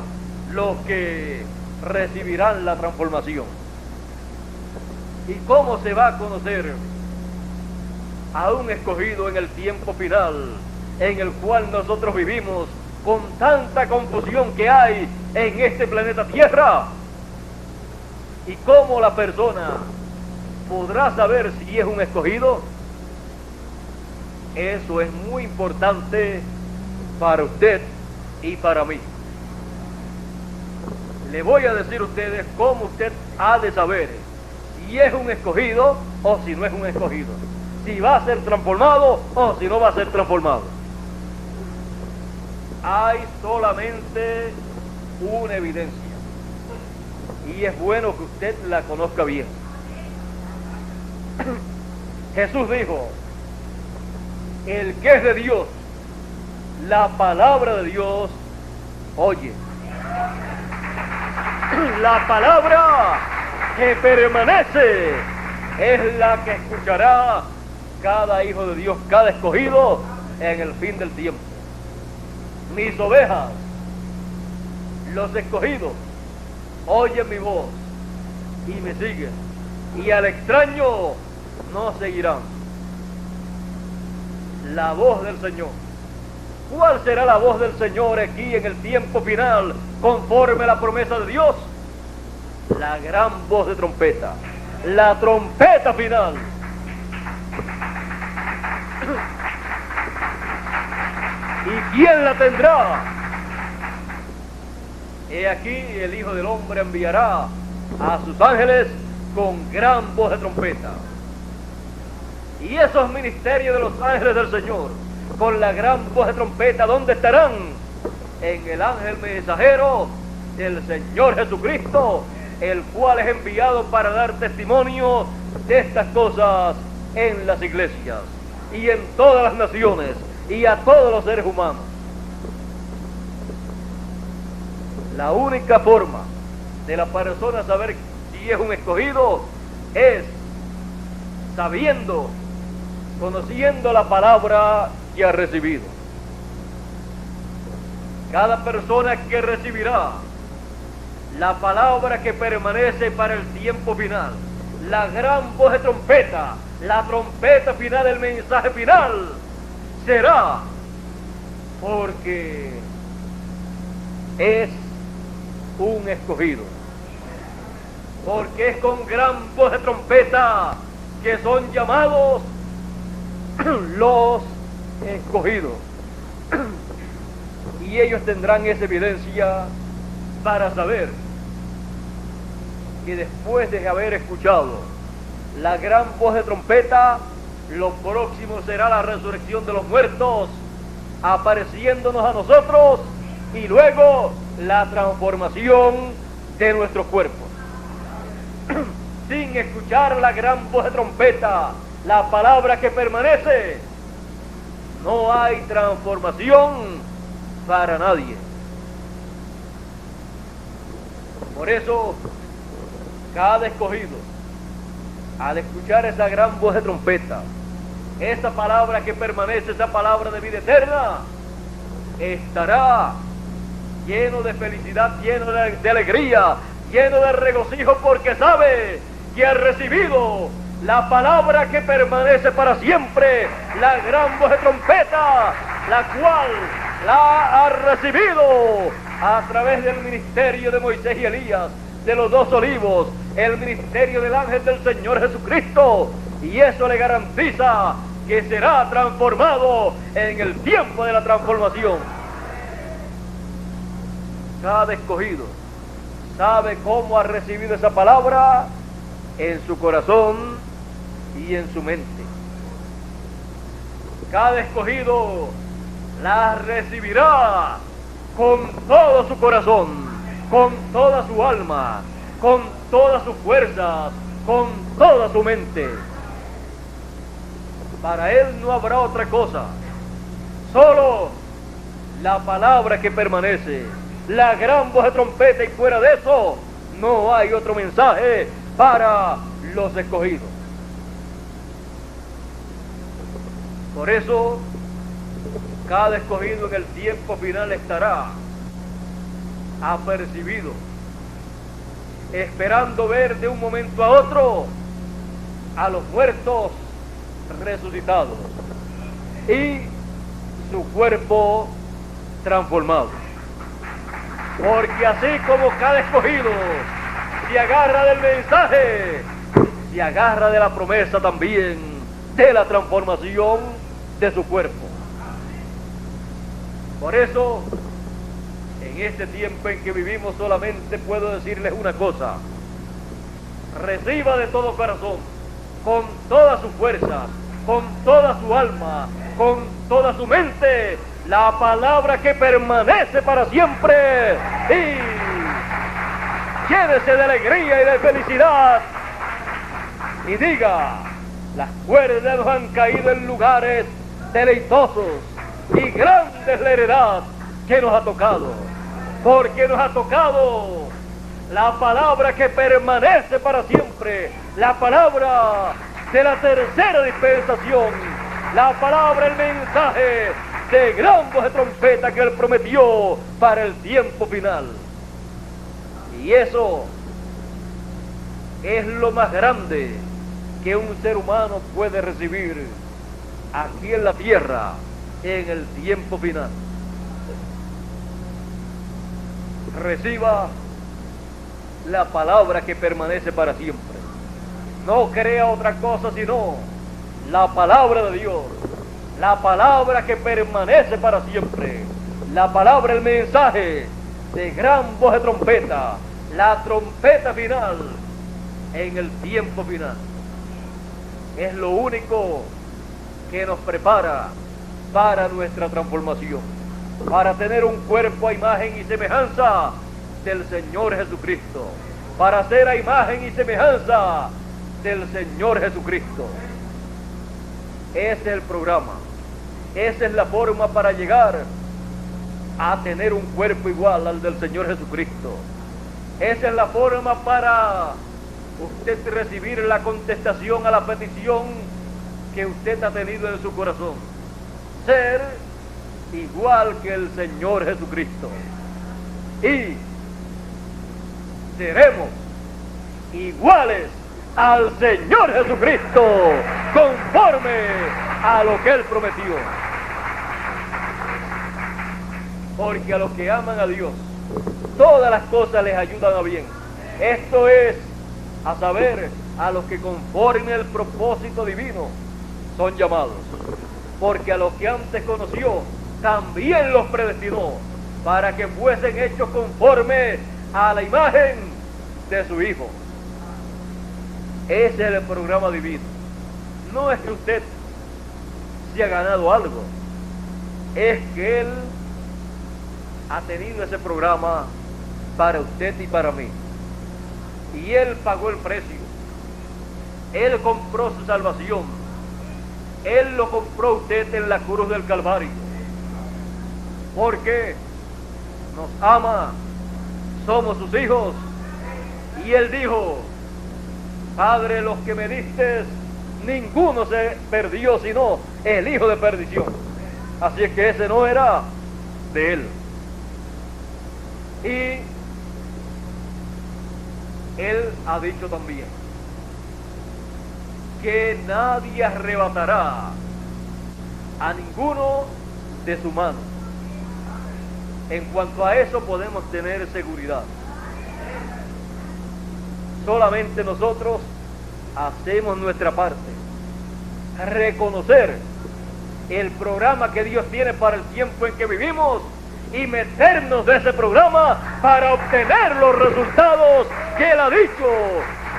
Speaker 1: los que recibirán la transformación. ¿Y cómo se va a conocer a un escogido en el tiempo final, en el cual nosotros vivimos con tanta confusión que hay en este planeta Tierra? ¿Y cómo la persona podrá saber si es un escogido? Eso es muy importante para usted y para mí. Le voy a decir a ustedes cómo usted ha de saber si es un escogido o si no es un escogido, si va a ser transformado o si no va a ser transformado. Hay solamente una evidencia, y es bueno que usted la conozca bien. Jesús dijo: el que es de Dios, la palabra de Dios oye. La palabra que permanece es la que escuchará cada hijo de Dios, cada escogido en el fin del tiempo. Mis ovejas, los escogidos, oyen mi voz y me siguen, y al extraño no seguirán. La voz del Señor. ¿Cuál será la voz del Señor aquí en el tiempo final, conforme a la promesa de Dios? La gran voz de trompeta, la trompeta final. ¿Y quién la tendrá? He aquí el Hijo del Hombre enviará a sus ángeles con gran voz de trompeta. Y esos ministerios de los ángeles del Señor, con la gran voz de trompeta, ¿dónde estarán? En el ángel mensajero del Señor Jesucristo, el cual es enviado para dar testimonio de estas cosas en las iglesias y en todas las naciones y a todos los seres humanos. La única forma de la persona saber si es un escogido es sabiendo, conociendo la palabra que ha recibido. Cada persona que recibirá la palabra que permanece para el tiempo final, la gran voz de trompeta, la trompeta final, el mensaje final, será porque es un escogido, porque es con gran voz de trompeta que son llamados los escogidos. Y ellos tendrán esa evidencia para saber que después de haber escuchado la gran voz de trompeta, lo próximo será la resurrección de los muertos, apareciéndonos a nosotros, y luego la transformación de nuestros cuerpos. Sin escuchar la gran voz de trompeta, la palabra que permanece, no hay transformación para nadie. Por eso, cada escogido, al escuchar esa gran voz de trompeta, esa palabra que permanece, esa palabra de vida eterna, estará lleno de felicidad, lleno de alegría, lleno de regocijo, porque sabe que ha recibido la palabra que permanece para siempre, la gran voz de trompeta, la cual la ha recibido a través del ministerio de Moisés y Elías, de los dos olivos, el ministerio del ángel del Señor Jesucristo, y eso le garantiza que será transformado en el tiempo de la transformación. Cada escogido sabe cómo ha recibido esa palabra en su corazón y en su mente. cada escogido la recibirá con todo su corazón, con toda su alma, con todas sus fuerzas, con toda su mente. Para él no habrá otra cosa, solo la palabra que permanece, la gran voz de trompeta, y fuera de eso no hay otro mensaje para los escogidos. Por eso, cada escogido en el tiempo final estará apercibido, esperando ver de un momento a otro a los muertos resucitados y su cuerpo transformado. Porque así como cada escogido se agarra del mensaje, se agarra de la promesa también de la transformación de su cuerpo. Por eso, en este tiempo en que vivimos, solamente puedo decirles una cosa: reciba de todo corazón, con todas sus fuerzas, con toda su alma, con toda su mente, la palabra que permanece para siempre, y llénese de alegría y de felicidad y diga: las cuerdas nos han caído en lugares deleitosos y grande es la heredad que nos ha tocado, porque nos ha tocado la palabra que permanece para siempre, la palabra de la tercera dispensación, la palabra, el mensaje de gran voz de trompeta que él prometió para el tiempo final. Y eso es lo más grande que un ser humano puede recibir aquí en la tierra en el tiempo final. Reciba la palabra que permanece para siempre. No crea otra cosa sino la palabra de Dios, la palabra que permanece para siempre, la palabra, el mensaje de gran voz de trompeta, la trompeta final en el tiempo final. Es lo único que nos prepara para nuestra transformación, para tener un cuerpo a imagen y semejanza del Señor Jesucristo, para ser a imagen y semejanza del Señor Jesucristo. Ese es el programa, esa es la forma para llegar a tener un cuerpo igual al del Señor Jesucristo. Esa es la forma para usted recibir la contestación a la petición que usted ha tenido en su corazón: ser igual que el Señor Jesucristo. Y seremos iguales al Señor Jesucristo, conforme a lo que Él prometió. Porque a los que aman a Dios, todas las cosas les ayudan a bien. Esto es, a saber, a los que conforme al propósito divino son llamados. Porque a los que antes conoció, también los predestinó para que fuesen hechos conforme a la imagen de su Hijo. Ese es el programa divino. No es que usted se ha ganado algo, es que Él ha tenido ese programa para usted y para mí. Y Él pagó el precio. Él compró su salvación. Él lo compró usted en la cruz del Calvario. Porque nos ama, somos sus hijos. Y Él dijo: Padre, los que me diste, ninguno se perdió, sino el hijo de perdición. Así es que ese no era de Él. Y Él ha dicho también que nadie arrebatará a ninguno de su mano. En cuanto a eso podemos tener seguridad. Solamente nosotros hacemos nuestra parte, reconocer el programa que Dios tiene para el tiempo en que vivimos y meternos de ese programa para obtener los resultados que Él ha dicho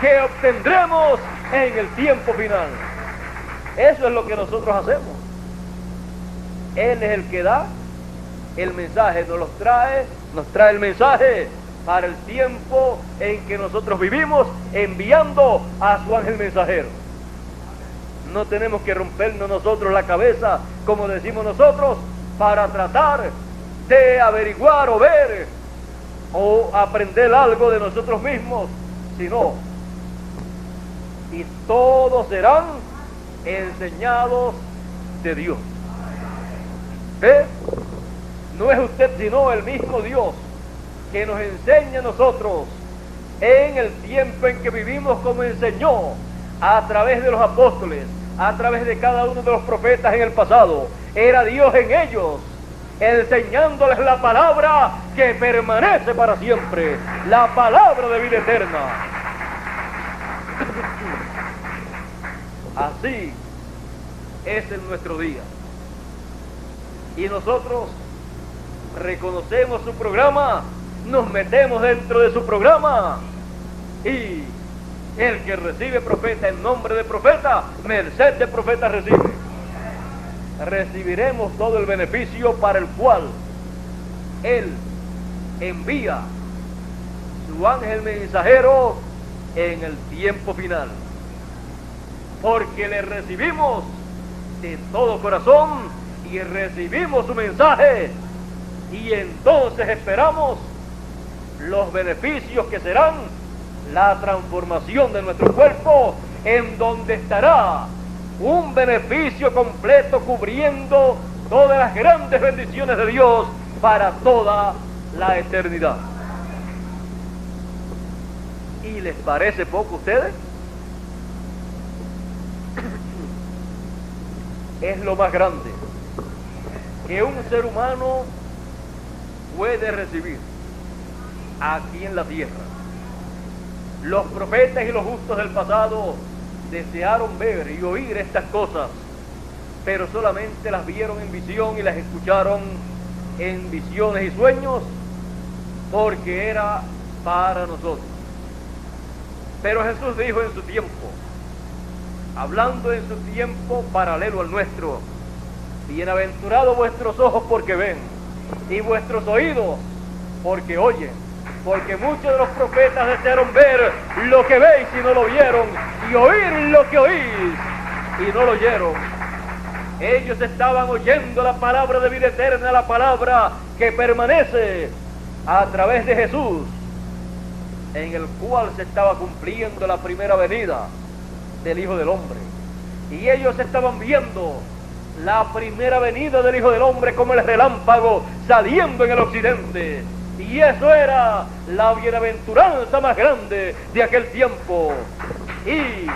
Speaker 1: que obtendremos en el tiempo final. Eso es lo que nosotros hacemos. Él es el que da el mensaje, nos trae el mensaje para el tiempo en que nosotros vivimos, enviando a su ángel mensajero. No tenemos que rompernos nosotros la cabeza, como decimos nosotros, para tratar de averiguar o ver o aprender algo de nosotros mismos, sino, y todos serán enseñados de Dios. ¿Ve? No es usted sino el mismo Dios que nos enseña a nosotros en el tiempo en que vivimos, como enseñó a través de los apóstoles, a través de cada uno de los profetas en el pasado. Era Dios en ellos, enseñándoles la palabra que permanece para siempre, la palabra de vida eterna. Así es en nuestro día. Y nosotros reconocemos su programa, nos metemos dentro de su programa, y el que recibe profeta en nombre de profeta, merced de profeta recibe. Recibiremos todo el beneficio para el cual Él envía su ángel mensajero en el tiempo final, porque le recibimos de todo corazón y recibimos su mensaje, y entonces esperamos los beneficios que serán la transformación de nuestro cuerpo, en donde estará un beneficio completo cubriendo todas las grandes bendiciones de Dios para toda la eternidad. ¿Y les parece poco a ustedes? Es lo más grande que un ser humano puede recibir aquí en la tierra. Los profetas y los justos del pasado desearon ver y oír estas cosas, pero solamente las vieron en visión y las escucharon en visiones y sueños, porque era para nosotros. Pero Jesús dijo en su tiempo, hablando en su tiempo paralelo al nuestro: bienaventurados vuestros ojos porque ven, y vuestros oídos porque oyen. Porque muchos de los profetas desearon ver lo que veis y no lo vieron, y oír lo que oís y no lo oyeron. Ellos estaban oyendo la palabra de vida eterna, la palabra que permanece a través de Jesús, en el cual se estaba cumpliendo la primera venida del Hijo del Hombre. Y ellos estaban viendo la primera venida del Hijo del Hombre como el relámpago saliendo en el occidente. Y eso era la bienaventuranza más grande de aquel tiempo. Y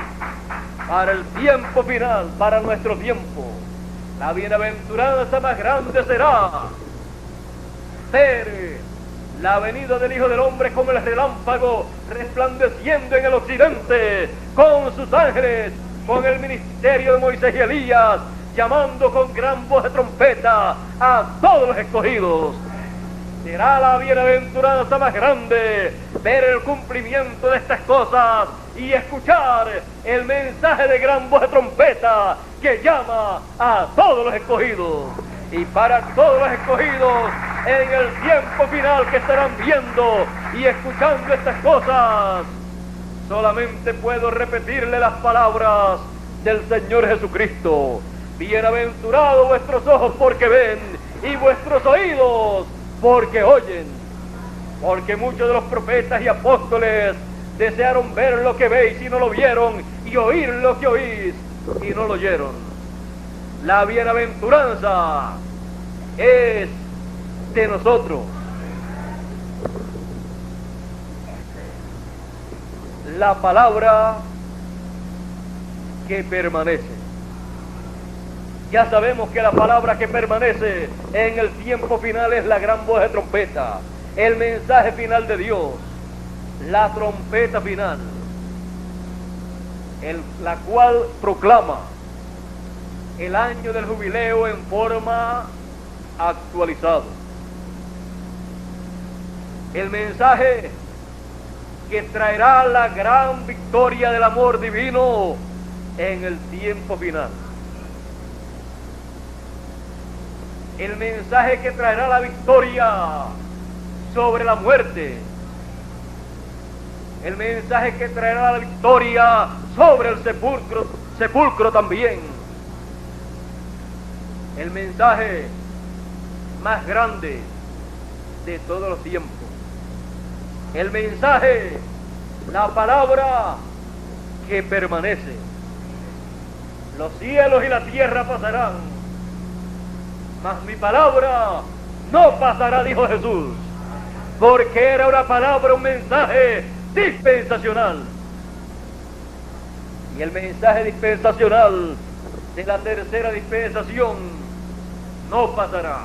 Speaker 1: para el tiempo final, para nuestro tiempo, la bienaventuranza más grande será ver la venida del Hijo del Hombre como el relámpago resplandeciendo en el occidente, con sus ángeles, con el ministerio de Moisés y Elías, llamando con gran voz de trompeta a todos los escogidos. Será la bienaventuranza más grande ver el cumplimiento de estas cosas y escuchar el mensaje de gran voz de trompeta que llama a todos los escogidos. Y para todos los escogidos en el tiempo final que estarán viendo y escuchando estas cosas, solamente puedo repetirle las palabras del Señor Jesucristo: bienaventurados vuestros ojos porque ven y vuestros oídos porque oyen. Porque muchos de los profetas y apóstoles desearon ver lo que veis y no lo vieron, y oír lo que oís y no lo oyeron. La bienaventuranza es de nosotros. La palabra que permanece. Ya sabemos que la palabra que permanece en el tiempo final es la gran voz de trompeta, el mensaje final de Dios, la trompeta final, la cual proclama el año del jubileo en forma actualizada. El mensaje que traerá la gran victoria del amor divino en el tiempo final. el mensaje que traerá la victoria sobre la muerte, el mensaje que traerá la victoria sobre el sepulcro también, el mensaje más grande de todos los tiempos, el mensaje, la palabra que permanece. Los cielos y la tierra pasarán, mas mi palabra no pasará, dijo Jesús, porque era una palabra, un mensaje dispensacional. Y el mensaje dispensacional de la tercera dispensación no pasará,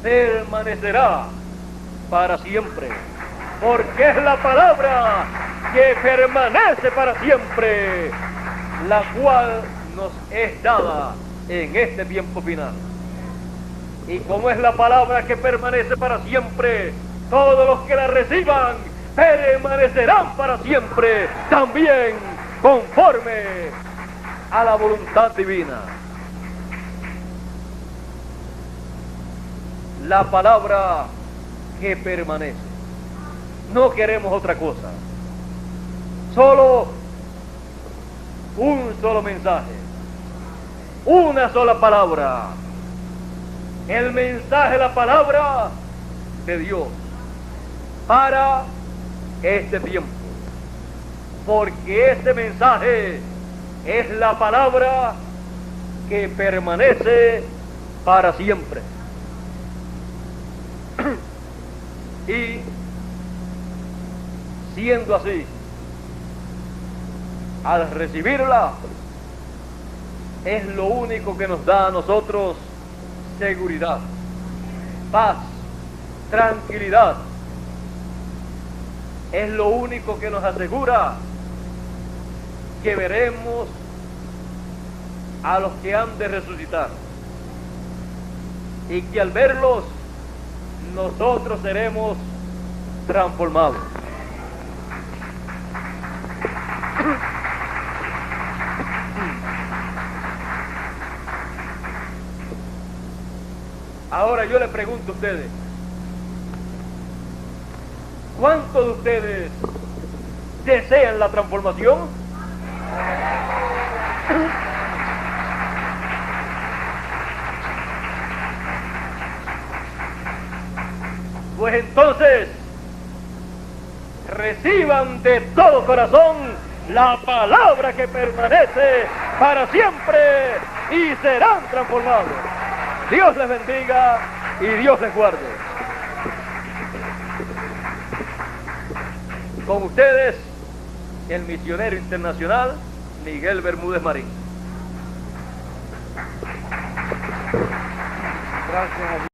Speaker 1: permanecerá para siempre, porque es la palabra que permanece para siempre, la cual nos es dada en este tiempo final. Y como es la palabra que permanece para siempre, todos los que la reciban permanecerán para siempre, también conforme a la voluntad divina. La palabra que permanece. No queremos otra cosa. Solo un solo mensaje. Una sola palabra. El mensaje, la palabra de Dios para este tiempo. Porque este mensaje es la palabra que permanece para siempre. Y siendo así, al recibirla, es lo único que nos da a nosotros seguridad, paz, tranquilidad. Es lo único que nos asegura que veremos a los que han de resucitar y que al verlos nosotros seremos transformados. Ahora yo le pregunto a ustedes, ¿cuántos de ustedes desean la transformación? Pues entonces, reciban de todo corazón la palabra que permanece para siempre y serán transformados. Dios les bendiga y Dios les guarde. Con ustedes, el misionero internacional Miguel Bermúdez Marín.
Speaker 2: Gracias a Dios.